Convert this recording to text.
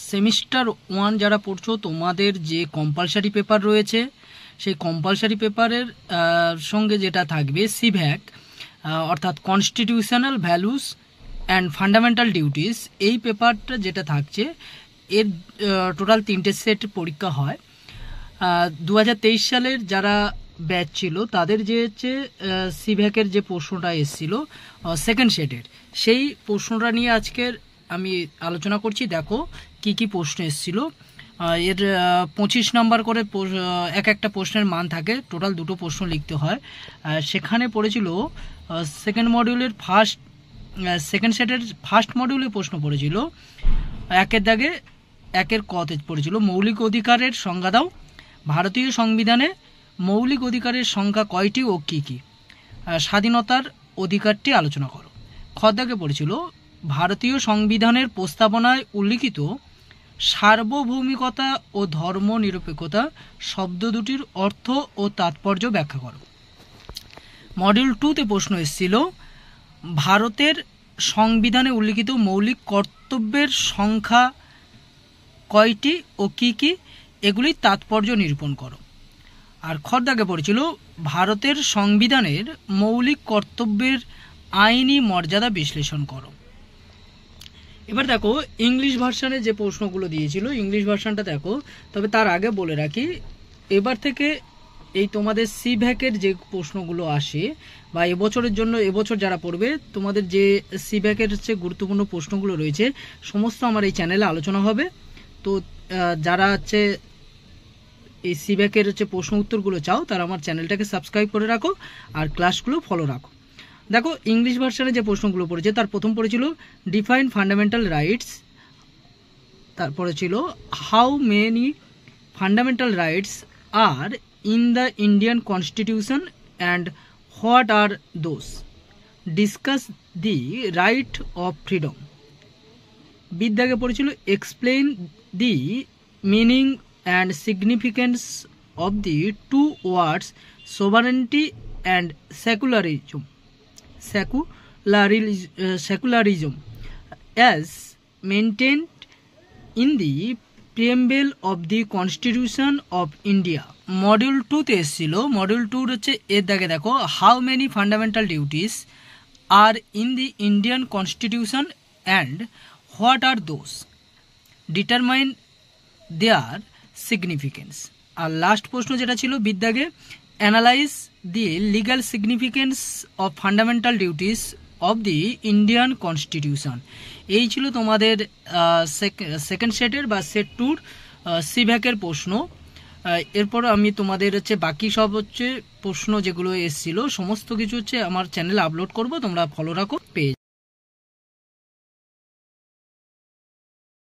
Semester 1 যারা পড়ছো তোমাদের যে কম্পালসারি পেপার রয়েছে সেই কম্পালসারি পেপারের সঙ্গে যেটা থাকবে সিভ্যাক অর্থাৎ constitutional values and fundamental duties, এই পেপারটা যেটা থাকছে এর টোটাল 3টে সেট পরীক্ষা হয়। 2023 সালের যারা ব্যাচ ছিল তাদের যে হচ্ছে সিভ্যাকের যে প্রশ্নটা এসেছিল সেকেন্ড সেটের, সেই প্রশ্নটা নিয়ে আজকের আমি আলোচনা করছি। দেখো কি কি প্রশ্ন এসেছিল। এর 25 নম্বর করে একটা প্রশ্নের মান থাকে, টোটাল 2টো প্রশ্ন লিখতে হয়। সেখানে পড়েছিল সেকেন্ড মডিউলের সেকেন্ড সেটের ফার্স্ট মডিউলে প্রশ্ন পড়েছিল 1-এর দাগে 1-এর কতে পড়েছিল মৌলিক অধিকারের সংজ্ঞা দাও। ভারতীয় সংবিধানে মৌলিক অধিকারের সংখ্যা কয়টি ও কী কী? স্বাধীনতার অধিকারটি আলোচনা করো। খদাকে পড়েছিল ভারতীয় সংবিধানের প্রস্তাবনায় উল্লিখিত সার্বভৌমিকতা ও ধর্ম নিরপেক্ষতা শব্দ দুটির অর্থ ও তাৎপর্য ব্যাখ্যা করো। মডিউল 2তে প্রশ্ন এসেছিল ভারতের সংবিধানে উল্লিখিত মৌলিক কর্তব্যের সংখ্যা কয়টি ও কী কী, এগুলির তাৎপর্য নিরূপণ করো। আর খদাকে পড়েছিল ভারতের সংবিধানের মৌলিক কর্তব্যের আইনি মর্যাদা বিশ্লেষণ করো। এবার দেখো ইংলিশ ভার্সানে যে প্রশ্নগুলো দিয়েছিল, ইংলিশ ভার্সানটা দেখো। তবে তার আগে বলে রাখি, এবার থেকে এই তোমাদের সিভ্যাকের যে প্রশ্নগুলো আসে বা এবছরের জন্য, এবছর যারা পড়বে তোমাদের যে সিভ্যাকের হচ্ছে গুরুত্বপূর্ণ প্রশ্নগুলো রয়েছে সমস্ত আমার এই চ্যানেলে আলোচনা হবে। তো যারা হচ্ছে এই সিভ্যাকের হচ্ছে প্রশ্ন উত্তরগুলো চাও তারা আমার চ্যানেলটাকে সাবস্ক্রাইব করে রাখো আর ক্লাসগুলো ফলো রাখো। দেখো ইংলিশ ভার্সানে যে প্রশ্নগুলো পড়েছে তার প্রথম পড়েছিল ডিফাইন ফান্ডামেন্টাল রাইটস, তারপরে ছিল how many fundamental rights are in the Indian constitution and what are those, discuss the right of freedom. বিদ্যাকে পড়েছিল explain the meaning and significance of the two words sovereignty and secularism as maintained in the preamble of the Constitution of India. Module 2 তে এসেছিল, Module 2 হচ্ছে এর দাগে দেখো how many fundamental duties are in the Indian Constitution and what are those, determine their significance. আর last প্রশ্ন যেটা ছিল বিদ্যাগে analyse the legal significance of fundamental duties of the Indian constitution. এই ছিল তোমাদের সেকেন্ড সেটের বা সেট 2 সিভ্যাকের প্রশ্ন। এরপর আমি তোমাদের হচ্ছে বাকি সব হচ্ছে প্রশ্ন যেগুলো এসেছিল সমস্ত কিছু হচ্ছে আমার চ্যানেলে আপলোড করব, তোমরা ফলো রাখো, পেয়ে